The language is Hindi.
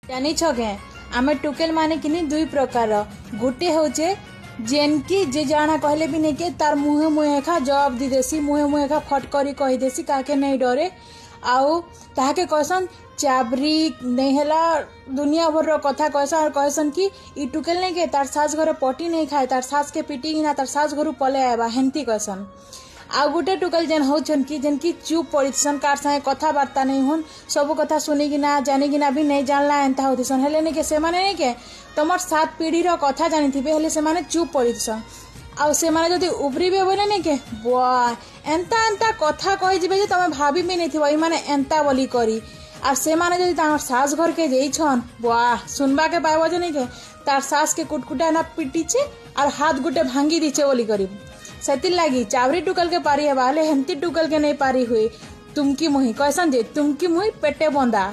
जानी छे आमे टुकेल माने कि दुई प्रकार गोटे होचे जेन की जे जाना कहले भी नहीं के तार मुहे मुहे खा जवाब दी देसी मुहे मुहे खा फट करी कही देसी काके नहीं डरे आउ ताके कहसन चाबरी नहीं हैला दुनिया भर कथा कहसन और कहसन कि ई टुकेल नहीं के तार सास घर पटी नहीं खाए तार सास के पिटी ना तार सास घर पले आवा हेंती कहसन। आ गोटे टुकेल जेन होचन कि जेन की चुप पड़ीसन कार संगे कथबार्ता नहीं हुन सब कथा सुनी ना जानी ना भी नहीं जानला एंता होतीसन हेले नहीं के से माने नहीं के तुम 7 पीढ़ी रो कथा जानी थी हेले से माने चुप पड़ीसन आउ से माने जदी उबरीबे बोले नहीं के वाह एंता एंता कथा कहि जिबे जे तमे भाभी भी नहीं थी माने एंता बोली करी और से माने जदी तार सास घर के जेइछन वाह सुनबा के पाइबो जे नहीं के तार सास के कुटकुटा ना पिटीचे और हाथ गुटे भांगी दीचे बोली करी सेतिल लागी चावरी टुकल के पारी है हेंती टुकल के नहीं पारी हुई तुमकी मुही कैसन जे तुमकी मुही पेटे बंदा।